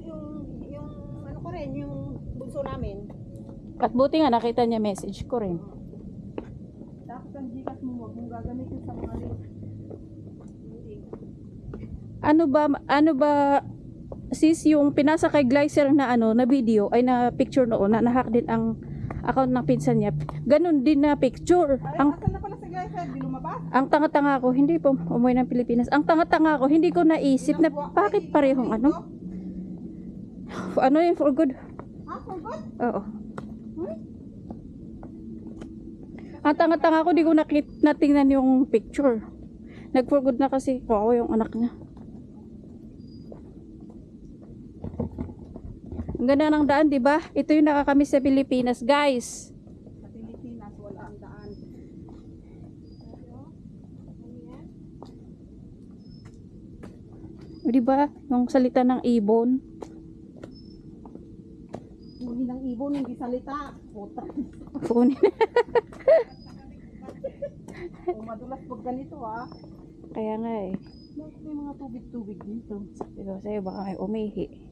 yung ano ko rin, yung bunso namin. At buti nga nakita niya message ko rin. Tapos ang Gcash mo, huwag mong gagamitin sa mga link. Ano ba sis yung pinasa kay Glycer na na video ay na picture noon na nahack din ang account ng pinsan niya. Ganun din na picture. Ay, Ang asan na pala si Glycer? Di lumabas? ang tanga-tanga ko, hindi po umuwi ng Pilipinas. Ang tanga-tanga ko, hindi ko naisip na bakit parehong ano. Ano yung for good? Ha? For good? Oo. Ang tanga-tanga ko, di ko natingnan yung picture. Nag-for good na kasi ko yung anak niya. Ang ganda ng daan, di ba? Ito yung nakakamiss sa Pilipinas, guys. Sa Pilipinas, wala ang daan. O, di ba? Yung salita ng ibon. Hindi ng ibon, hindi salita. Puta. Kunin. O madulas pag ganito Kaya nga eh. May mga tubig-tubig dito. Sabi ko sa'yo, baka may umihi.